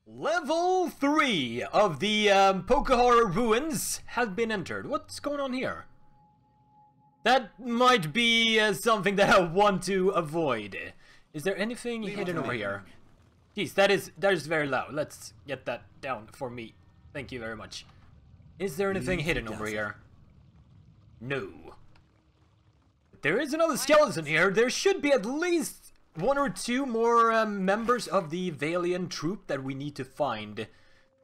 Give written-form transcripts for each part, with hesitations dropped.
Level 3 of the Poko Kohara ruins has been entered. What's going on here? That might be something that I want to avoid. Is there anything hidden over here? Jeez, that is very loud. Let's get that down for me. Thank you very much. Is there anything hidden over here? No. There is another skeleton here. There should be at least one or two more members of the Valiant troop that we need to find.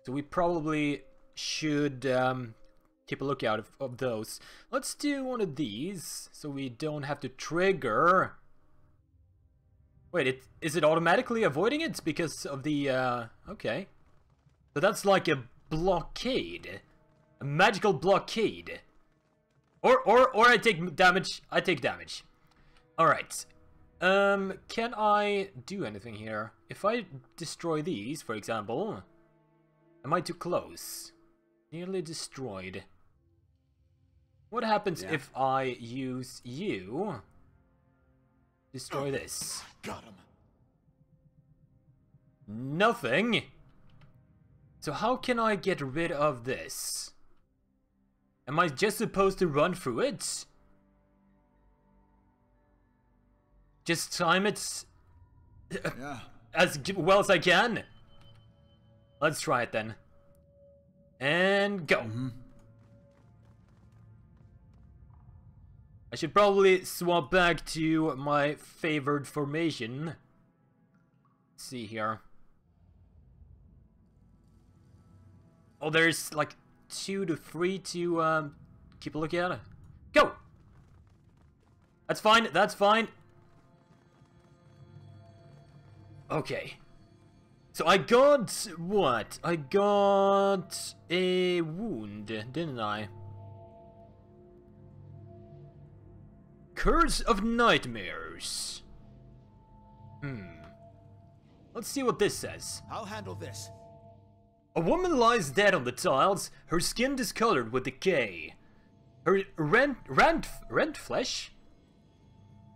So we probably should keep a lookout of those. Let's do one of these so we don't have to trigger. Wait, is it automatically avoiding it because of the okay. So that's like a blockade. A magical blockade. Or I take damage. I take damage. Alright. Can I do anything here? If I destroy these, for example, am I too close? Nearly destroyed. What happens if I use you? Destroy this. Got him. Nothing. So how can I get rid of this? Am I just supposed to run through it? Just time it as well as I can. Let's try it then. And go. I should probably swap back to my favored formation. Let's see here. Oh, there's like 2 to 3 to keep a look at. Go! That's fine, that's fine. Okay. So I got what? I got a wound, didn't I? Curse of Nightmares. Let's see what this says. I'll handle this. A woman lies dead on the tiles, her skin discolored with decay. Her rent flesh?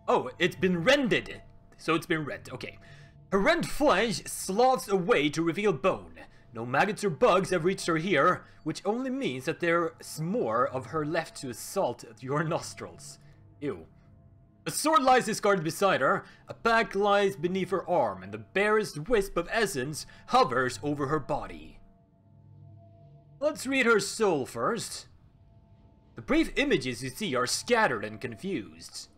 Oh, it's been rended. So it's been rent, okay. Her rent flesh sloughs away to reveal bone. No maggots or bugs have reached her here, which only means that there's more of her left to assault your nostrils. Ew. A sword lies discarded beside her, a pack lies beneath her arm, and the barest wisp of essence hovers over her body. Let's read her soul first. The brief images you see are scattered and confused.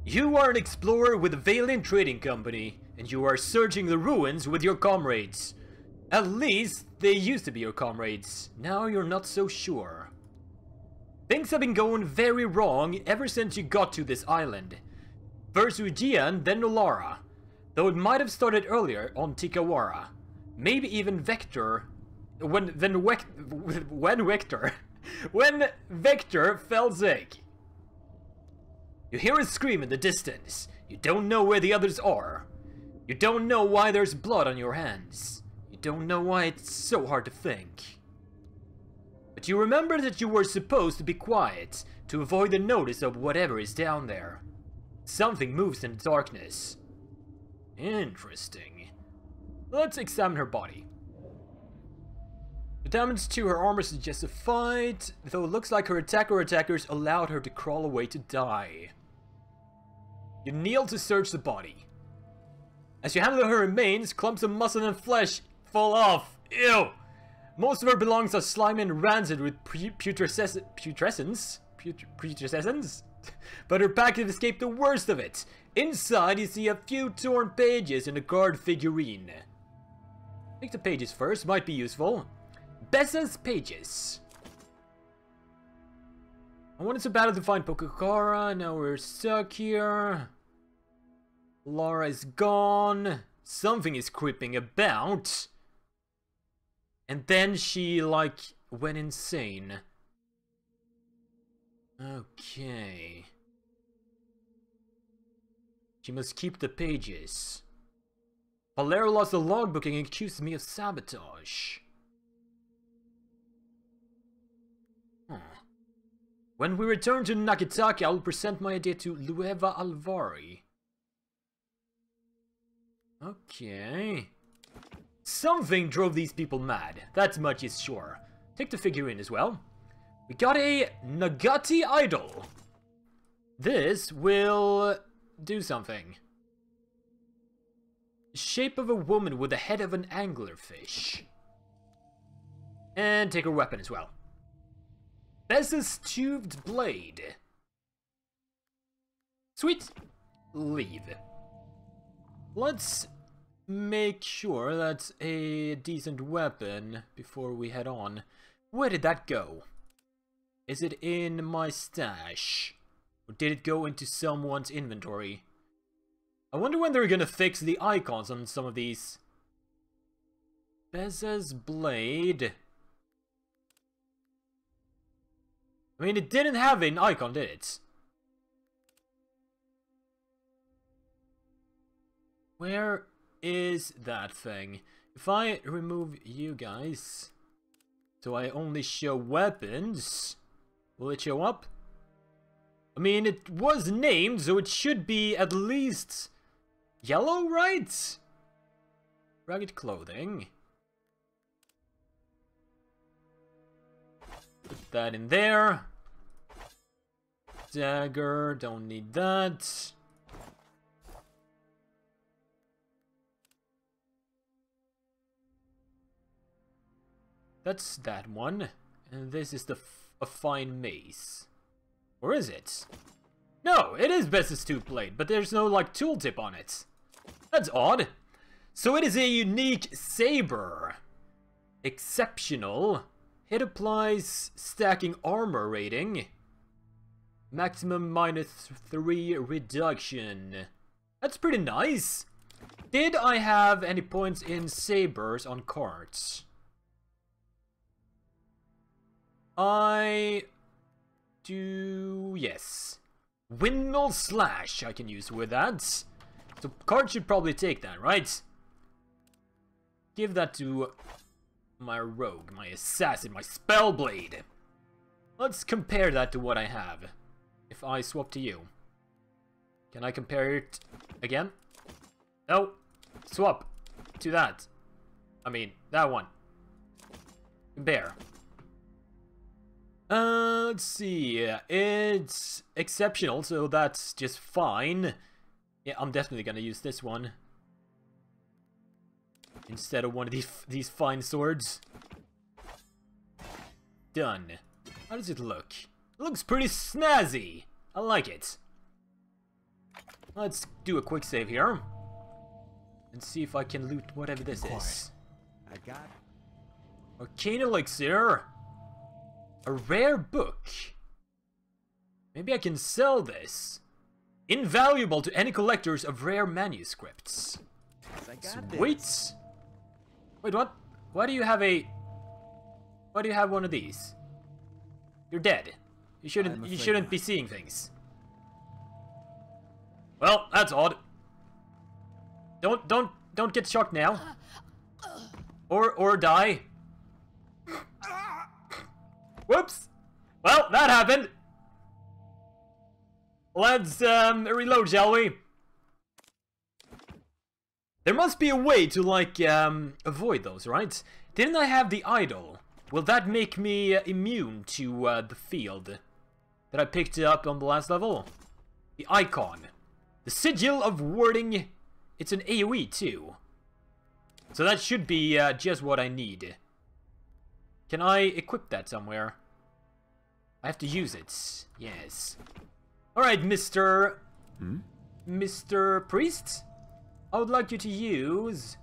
You are an explorer with a Valiant Trading Company, and you are searching the ruins with your comrades. At least, they used to be your comrades. Now you're not so sure. Things have been going very wrong ever since you got to this island. First Ujian, then Nolara. Though it might have started earlier on Tikawara. Maybe even Vector... When Vector fell sick. You hear a scream in the distance. You don't know where the others are. You don't know why there's blood on your hands. You don't know why it's so hard to think. But you remember that you were supposed to be quiet, to avoid the notice of whatever is down there. Something moves in the darkness. Interesting. Let's examine her body. The damage to her armor is justified, though it looks like her attacker or attackers allowed her to crawl away to die. You kneel to search the body. As you handle her remains, clumps of muscle and flesh fall off. Ew! Most of her belongings are slimy and rancid with putrescence, but her package escaped the worst of it. Inside, you see a few torn pages and a guard figurine. Take the pages first, might be useful. Bessa's pages. I wanted to battle to find Poko Kohara, now we're stuck here. Laura is gone. Something is creeping about. And then she, like, went insane. Okay. She must keep the pages. Valero lost the logbook and accused me of sabotage. When we return to Nakitaka, I will present my idea to Lueva Alvari. Okay. something drove these people mad. That much is sure. Take the figurine as well. We got a Nagati idol. This will do something. Shape of a woman with the head of an anglerfish. And take her weapon as well. Bess's tubed blade. Sweet. Leave. Let's make sure that's a decent weapon before we head on. Where did that go? Is it in my stash? Or did it go into someone's inventory? I wonder when they're gonna fix the icons on some of these. Bess's blade. I mean, it didn't have an icon, did it? Where is that thing? If I remove you guys, so I only show weapons, will it show up? I mean, it was named, so it should be at least yellow, right? Ragged clothing. Put that in there. Dagger, don't need that. That's that one. And this is a fine mace. Or is it? No, it is Bess's tooth blade, but there's no, like, tooltip on it. That's odd. So it is a unique saber. Exceptional. Hit applies stacking armor rating. Maximum -3 reduction. That's pretty nice. Did I have any points in sabers on cards? I do, yes. Windmill slash I can use with that. So card should probably take that, right? Give that to my rogue, my assassin, my spellblade. Let's compare that to what I have. If I swap to you. Can I compare it again? No. Swap to that. I mean, that one. Compare. Let's see. It's exceptional, so that's just fine. Yeah, I'm definitely gonna use this one instead of one of these fine swords. Done. How does it look? It looks pretty snazzy. I like it. Let's do a quick save here and see if I can loot whatever this is. I got Arcane elixir. A rare book. Maybe I can sell this. Invaluable to any collectors of rare manuscripts. Sweet. Wait, what? Why do you have one of these? You're dead. You shouldn't be seeing things. Well, that's odd. Don't get shocked now. Or die. Whoops! Well, that happened! Let's, reload, shall we? There must be a way to, like, avoid those, right? Didn't I have the idol? Will that make me immune to, the field that I picked up on the last level? The icon. The sigil of warding. It's an AoE, too. So that should be, just what I need. Can I equip that somewhere? I have to use it. Yes. Alright, Mr. Priest? I would like you to use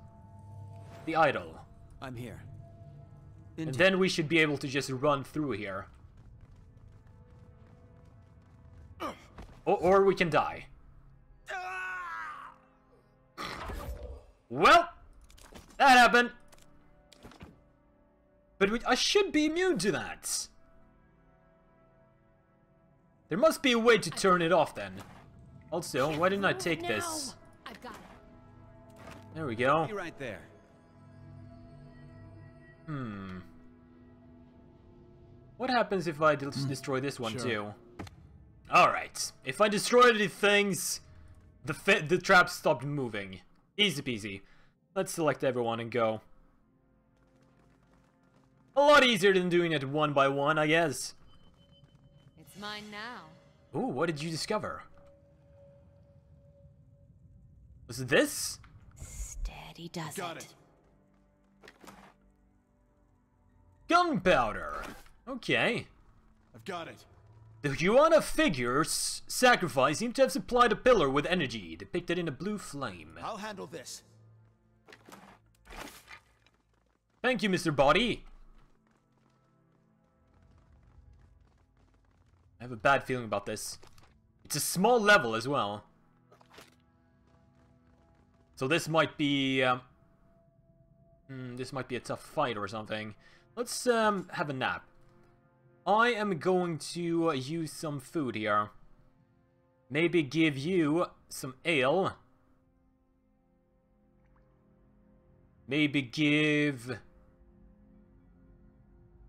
the idol. I'm here. And then we should be able to just run through here. Or we can die. Well, that happened. But I should be immune to that. There must be a way to turn it off then. Also, why didn't I take this? I've got it. There we go. Be right there. What happens if I destroy this one too? Alright. If I destroy the things, the traps stopped moving. Easy peasy. Let's select everyone and go. lot easier than doing it one by one, I guess. It's mine now. Ooh, what did you discover? Was it this? Steady does Got it. it. Gunpowder. Okay. I've got it. The Huana figure's sacrifice seemed to have supplied a pillar with energy, depicted in a blue flame. I'll handle this. Thank you, Mr. Body. I have a bad feeling about this. It's a small level as well. So this might be... this might be a tough fight or something. Let's have a nap. I am going to use some food here. Maybe give you some ale. Maybe give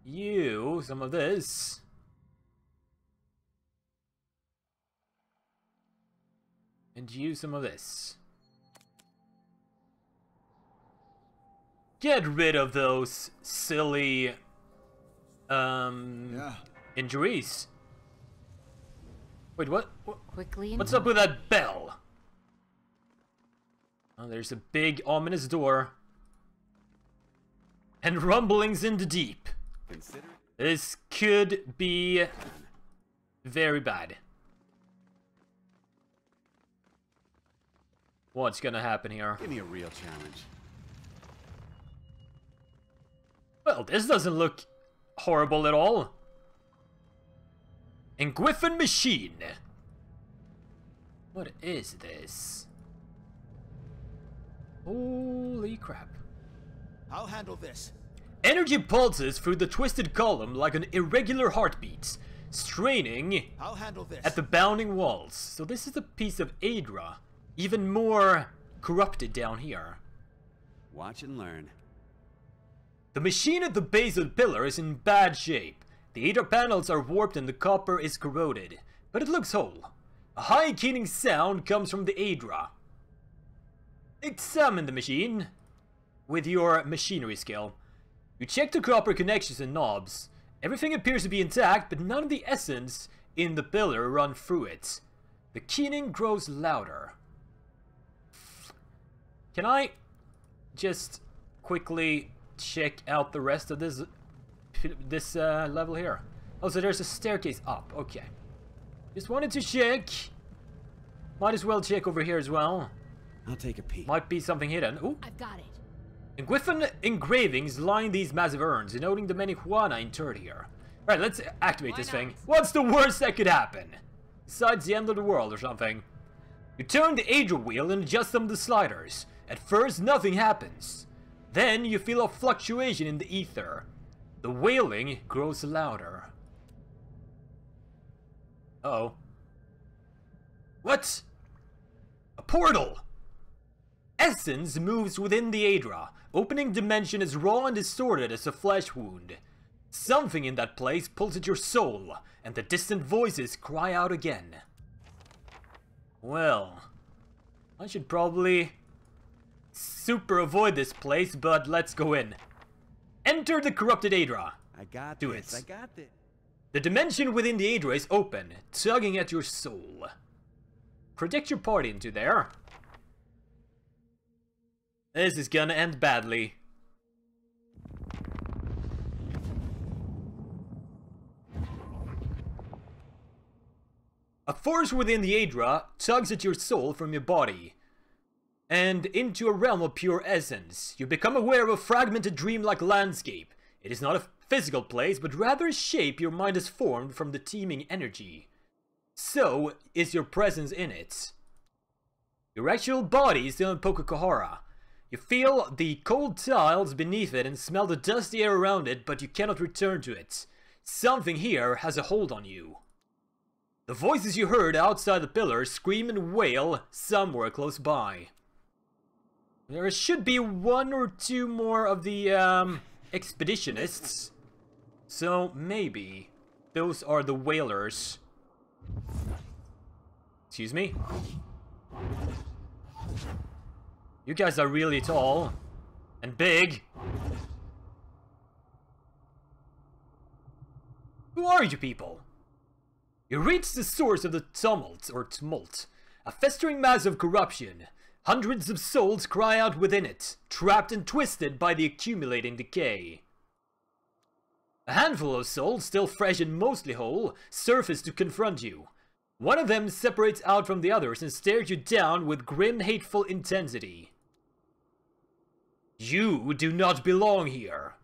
you some of this. And you some of this. Get rid of those silly injuries. Wait, what? Quickly. What's up with that bell? Oh, there's a big ominous door. And rumblings in the deep. Consider This could be very bad. What's gonna happen here? Give me a real challenge. Well, this doesn't look horrible at all. Engwiffen machine. What is this? Holy crap. I'll handle this. Energy pulses through the twisted column like an irregular heartbeat, straining I'll handle this. at the bounding walls. So this is a piece of Adra, even more corrupted down here. Watch and learn. The machine at the base of the pillar is in bad shape. The Adra panels are warped and the copper is corroded, but it looks whole. A high keening sound comes from the Adra. Examine the machine with your machinery skill. You check the copper connections and knobs. Everything appears to be intact, but none of the essence in the pillar run through it. The keening grows louder. Can I just quickly check out the rest of this level here? Oh, so there's a staircase up. Okay. Just wanted to check. Might as well check over here as well. I'll take a peek. Might be something hidden. Ooh. I've got it. Engwiffen engravings line these massive urns, denoting the many Huana interred here. Alright, let's activate this thing. What's the worst that could happen? Besides the end of the world or something. You turn the Adra wheel and adjust some of the sliders. At first, nothing happens. Then, you feel a fluctuation in the ether. The wailing grows louder. Uh-oh. What? A portal! Essence moves within the Adra. Opening dimension as raw and distorted as a flesh wound. Something in that place pulls at your soul, and the distant voices cry out again. Well, I should probably super avoid this place, but let's go in. Enter the corrupted Adra. I got Do this. it. I got this. The dimension within the Adra is open, tugging at your soul. Project your party into there. This is gonna end badly. A force within the Adra tugs at your soul from your body and into a realm of pure essence. You become aware of a fragmented dreamlike landscape. It is not a physical place, but rather a shape your mind has formed from the teeming energy. So is your presence in it. Your actual body is still in Poko Kohara. You feel the cold tiles beneath it and smell the dusty air around it, but you cannot return to it. Something here has a hold on you. The voices you heard outside the pillar scream and wail somewhere close by. There should be one or two more of the expeditionists. So maybe those are the wailers. Excuse me? You guys are really tall and big. Who are you people? You reach the source of the tumult, a festering mass of corruption. Hundreds of souls cry out within it, trapped and twisted by the accumulating decay. A handful of souls, still fresh and mostly whole, surface to confront you. One of them separates out from the others and stares you down with grim, hateful intensity. You do not belong here.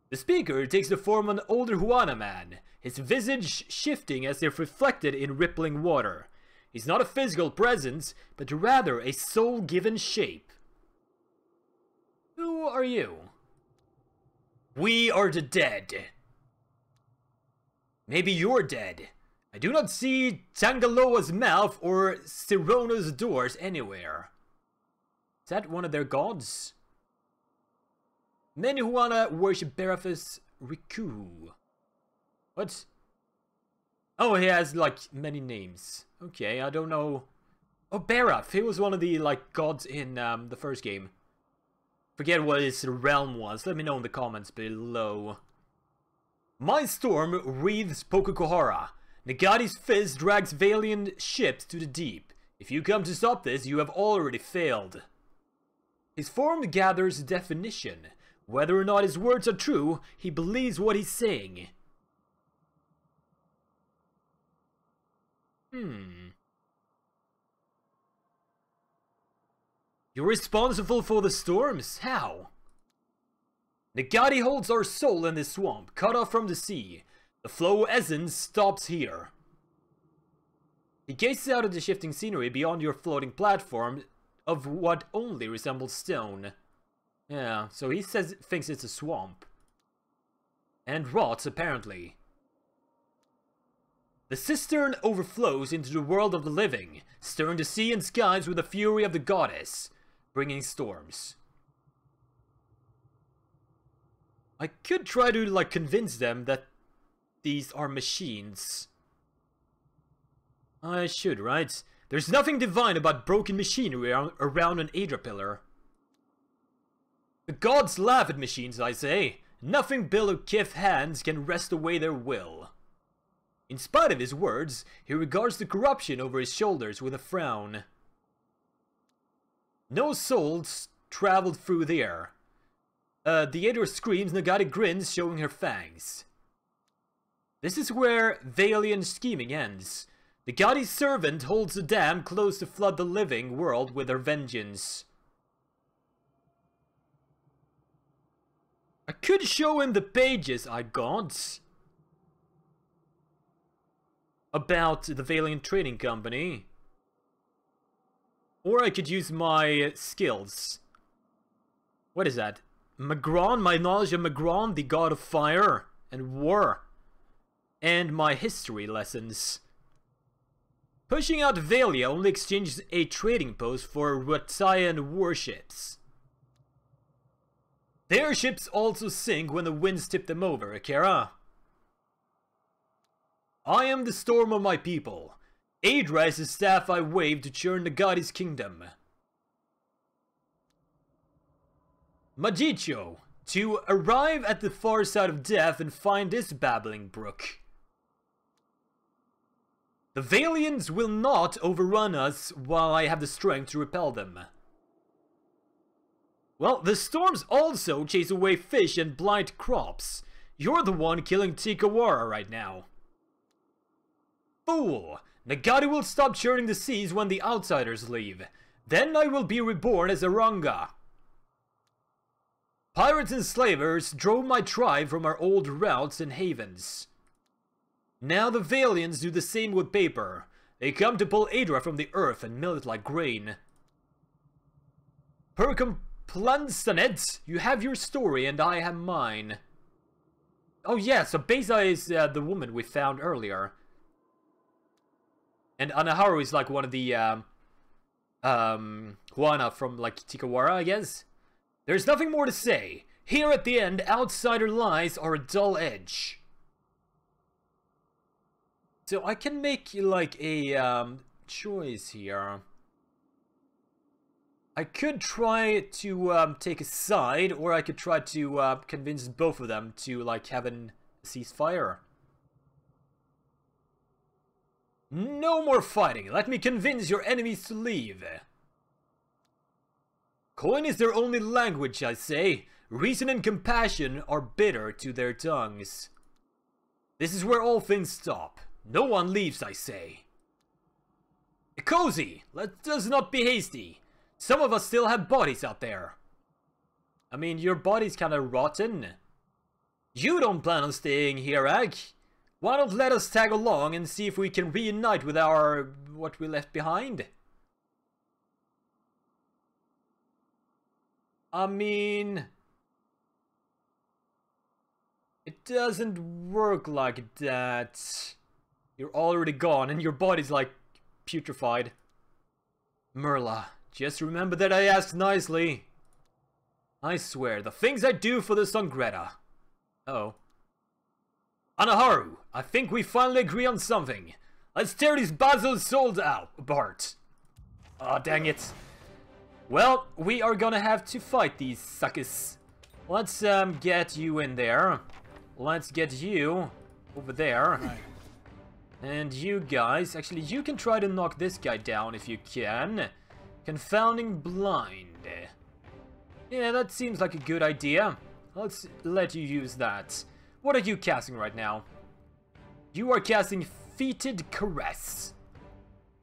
The speaker takes the form of an older Huana man, his visage shifting as if reflected in rippling water. He's not a physical presence, but rather a soul-given shape. Who are you? We are the dead. Maybe you're dead. I do not see Tangaloa's mouth or Sirona's doors anywhere. Is that one of their gods? Many Huana worship Barathas Riku. What? Oh, he has, like, many names. Okay, I don't know. Oh, Barath. He was one of the, like, gods in the first game. Forget what his realm was. Let me know in the comments below. My storm wreathes Poko Kohara. Nagati's fist drags Valiant ships to the deep. If you come to stop this, you have already failed. His form gathers definition. Whether or not his words are true, he believes what he's saying. You're responsible for the storms? How? Nagati holds our soul in this swamp, cut off from the sea. The flow essence stops here. He gazes out at the shifting scenery beyond your floating platform of what only resembles stone. Yeah, so he thinks it's a swamp. And rots, apparently. The cistern overflows into the world of the living, stirring the sea and skies with the fury of the goddess, bringing storms. I could try to, like, convince them that these are machines. I should, right? There's nothing divine about broken machinery around an Adra pillar. The gods laugh at machines, I say. Nothing built of Kith hands can wrest away their will. In spite of his words, he regards the corruption over his shoulders with a frown. No souls traveled through the air. The Adra screams, Nagati grins, showing her fangs. This is where Valiant scheming ends. Nagati's servant holds the dam closed to flood the living world with her vengeance. I could show him the pages I got about the Valiant Trading Company. Or I could use my skills. What is that? Magron, my knowledge of Magron, the god of fire and war. And my history lessons. Pushing out Valia only exchanges a trading post for Ratayan warships. Their ships also sink when the winds tip them over, Akira. I am the storm of my people. Adra is the staff I wave to churn Nagati's kingdom. Majicho, to arrive at the far side of death and find this babbling brook. The Valiants will not overrun us while I have the strength to repel them. Well, the storms also chase away fish and blight crops. You're the one killing Tikawara right now. Fool! Nagati will stop churning the seas when the outsiders leave. Then I will be reborn as Aranga. Pirates and slavers drove my tribe from our old routes and havens. Now the Valiants do the same with paper. They come to pull Adra from the earth and mill it like grain. Percomplansonets, you have your story and I have mine. Oh yeah, so Beza is the woman we found earlier. And Anaharu is like one of the Huana from like Tikawara, I guess. There's nothing more to say. Here at the end, outsider lies are a dull edge. So I can make like a choice here. I could try to take a side, or I could try to convince both of them to like have a ceasefire. No more fighting. Let me convince your enemies to leave. Coin is their only language, I say. Reason and compassion are bitter to their tongues. This is where all things stop. No one leaves, I say. Cozy, let us not be hasty. Some of us still have bodies out there. I mean, your body's kinda rotten. You don't plan on staying here, Ag. Why don't let us tag along and see if we can reunite with what we left behind? I mean, it doesn't work like that. You're already gone and your body's like putrefied. Merla, just remember that I asked nicely. I swear, the things I do for the Sangreta. Uh-oh. Anaharu, I think we finally agree on something. Let's tear these Bazo's souls out apart. Oh, dang it. Well, we are gonna have to fight these suckers. Let's get you in there. Let's get you over there. Right. And you guys, actually you can try to knock this guy down if you can. Confounding blind. Yeah, that seems like a good idea. Let's let you use that. What are you casting right now? You are casting Fetid Caress.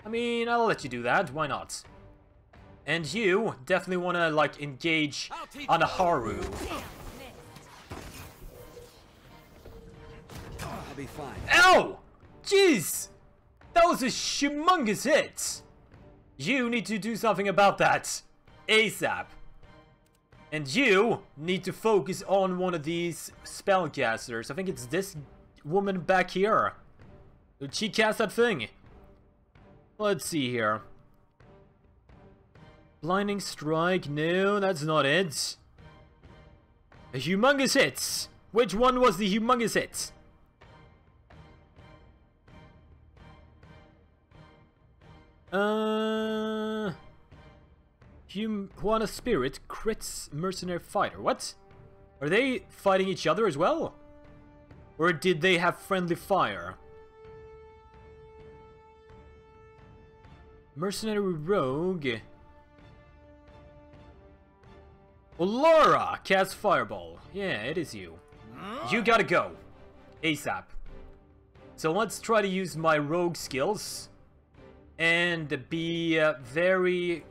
I mean, I'll let you do that, why not? And you definitely want to, like, engage Anaharu. I'll be fine. Ow! Jeez! That was a humongous hit! You need to do something about that. ASAP. And you need to focus on one of these spellcasters. I think it's this woman back here. Did she cast that thing? Let's see here. Blinding Strike. No, that's not it. A humongous hit. Which one was the humongous hit? Juana Spirit crits Mercenary Fighter. What? Are they fighting each other as well? Or did they have friendly fire? Mercenary Rogue. Oh, Laura! Cast Fireball. Yeah, it is you. You gotta go. ASAP. So let's try to use my rogue skills. And be very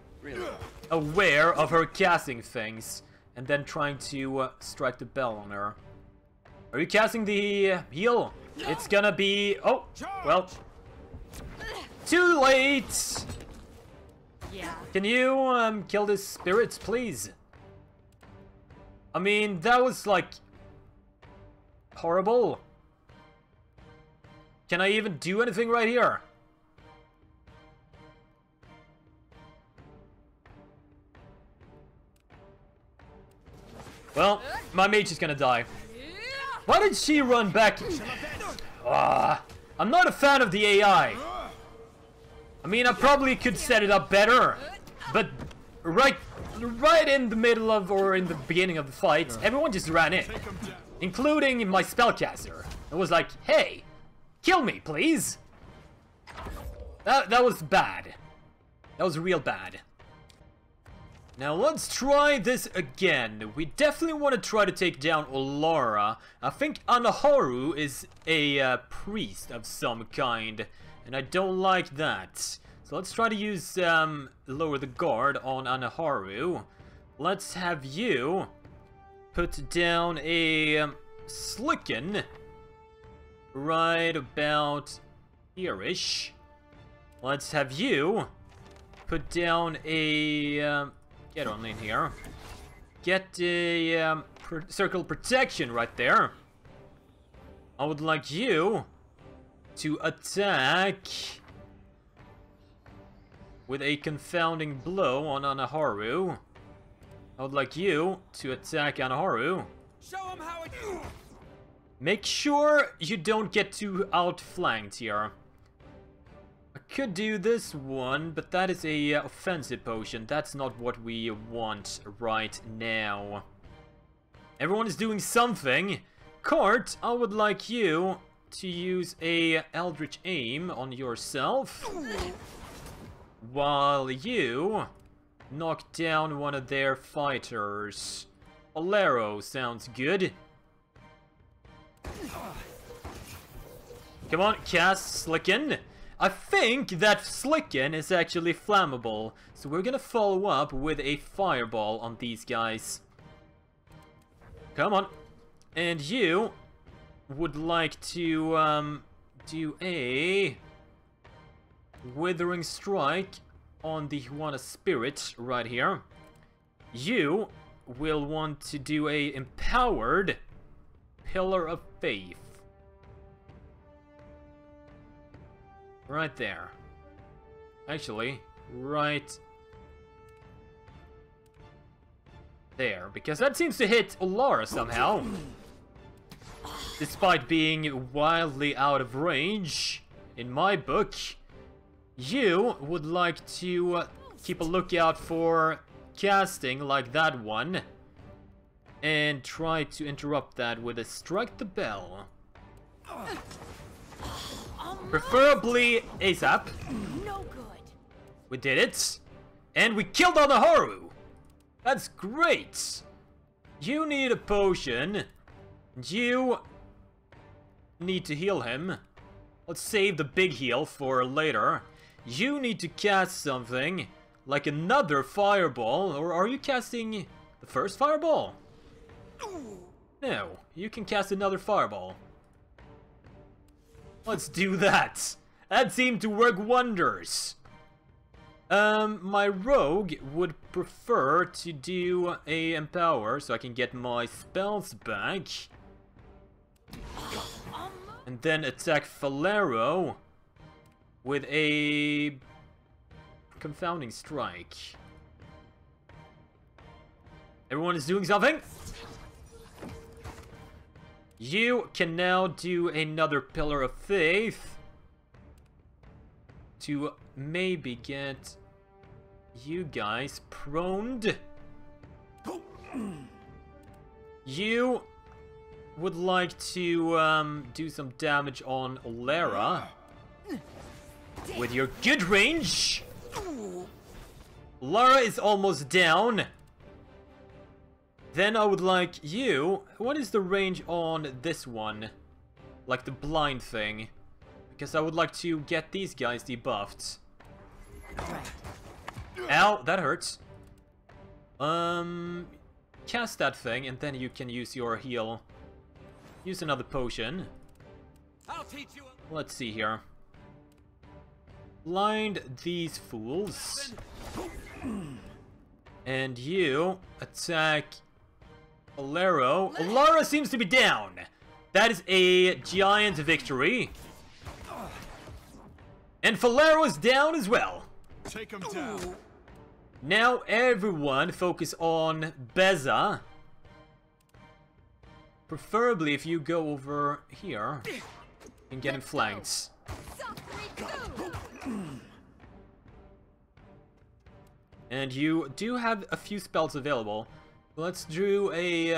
aware of her casting things. And then trying to strike the bell on her. Are you casting the heal? It's gonna be... Oh, well. Too late! Yeah. Can you kill this spirit, please? I mean, that was like... horrible. Can I even do anything right here? Well, my mage is gonna die. Why did she run back? I'm not a fan of the AI. I mean, I probably could set it up better. But right in the middle of, or in the beginning of the fight, everyone just ran in. Including my spellcaster. It was like, hey, kill me, please. That was bad. That was real bad. Now let's try this again. We definitely want to try to take down Olara. I think Anaharu is a priest of some kind, and I don't like that. So let's try to use lower the guard on Anaharu. Let's have you put down a Slicken right about here-ish. Let's have you put down a... get on in here. Get a circle protection right there. I would like you to attack with a confounding blow on Anaharu. I would like you to attack Anaharu. Show him how it... Make sure you don't get too outflanked here. I could do this one, but that is a offensive potion. That's not what we want right now. Everyone is doing something. Kart, I would like you to use a Eldritch Aim on yourself, while you knock down one of their fighters. Bolero sounds good. Come on, cast Slicken. I think that Slicken is actually flammable, so we're gonna follow up with a fireball on these guys. Come on. And you would like to do a Withering Strike on the Huana Spirit right here. You will want to do a Empowered Pillar of Faith. Right there. Actually, right there, because that seems to hit Olara somehow. Despite being wildly out of range, in my book, you would like to keep a lookout for casting like that one, and try to interrupt that with a Strike the Bell. Preferably ASAP. No good. We did it. And we killed Anaharu. That's great. You need a potion. You need to heal him. Let's save the big heal for later. You need to cast something, like another fireball. Or are you casting the first fireball? No, you can cast another fireball. Let's do that. That seemed to work wonders. My rogue would prefer to do a Empower so I can get my spells back. And then attack Falero with a Confounding Strike. Everyone is doing something? You can now do another Pillar of Faith to maybe get you guys proned. You would like to do some damage on Olara with your good range. Lara is almost down. Then I would like you... What is the range on this one? Like the blind thing. Because I would like to get these guys debuffed. Ow, that hurts. Cast that thing and then you can use your heal. Use another potion. I'll teach you. Let's see here. Blind these fools. And you attack... Alero. Alara seems to be down. That is a giant victory. And Falero is down as well. Take him down. Now everyone focus on Beza. Preferably if you go over here and get him flanked. And you do have a few spells available. Let's do a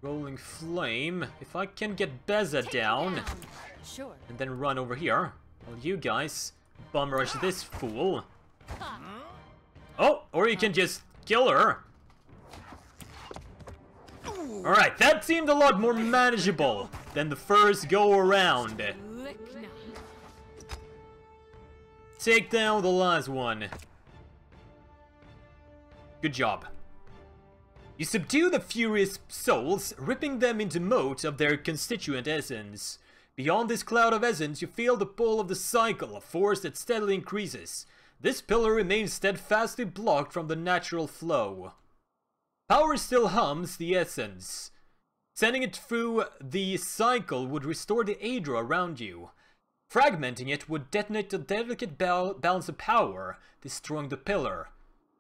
Rolling Flame. If I can get Beza down, Sure. and then run over here, well, you guys bum rush this fool. Oh, or you can just kill her. Alright, that seemed a lot more manageable than the first go around. Take down the last one. Good job. You subdue the furious souls, ripping them into mote of their constituent essence. Beyond this cloud of essence, you feel the pull of the cycle, a force that steadily increases. This pillar remains steadfastly blocked from the natural flow. Power still hums the essence. Sending it through the cycle would restore the Adra around you. Fragmenting it would detonate the delicate balance of power, destroying the pillar.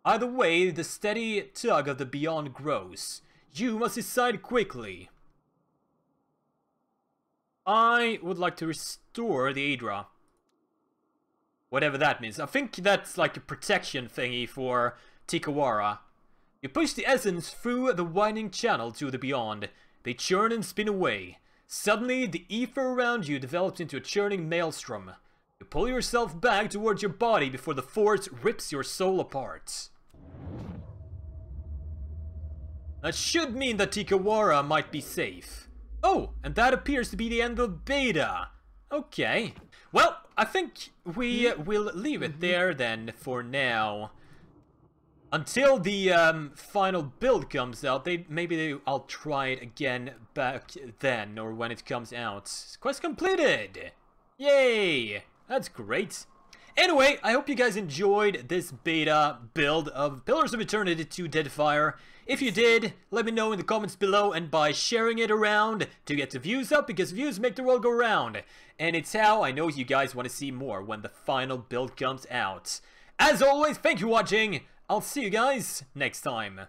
Either way, the steady tug of the beyond grows. You must decide quickly. I would like to restore the Adra. Whatever that means. I think that's like a protection thingy for Tikawara. You push the essence through the winding channel to the beyond. They churn and spin away. Suddenly, the ether around you develops into a churning maelstrom. You pull yourself back towards your body before the force rips your soul apart. That should mean that Tikawara might be safe. Oh, and that appears to be the end of beta. Okay. Well, I think we will leave it there then for now. Until the final build comes out, I'll try it again back then, or when it comes out. Quest completed! Yay! That's great. Anyway, I hope you guys enjoyed this beta build of Pillars of Eternity 2 Deadfire. If you did, let me know in the comments below and by sharing it around to get the views up, because views make the world go round. And it's how I know you guys want to see more when the final build comes out. As always, thank you for watching. I'll see you guys next time.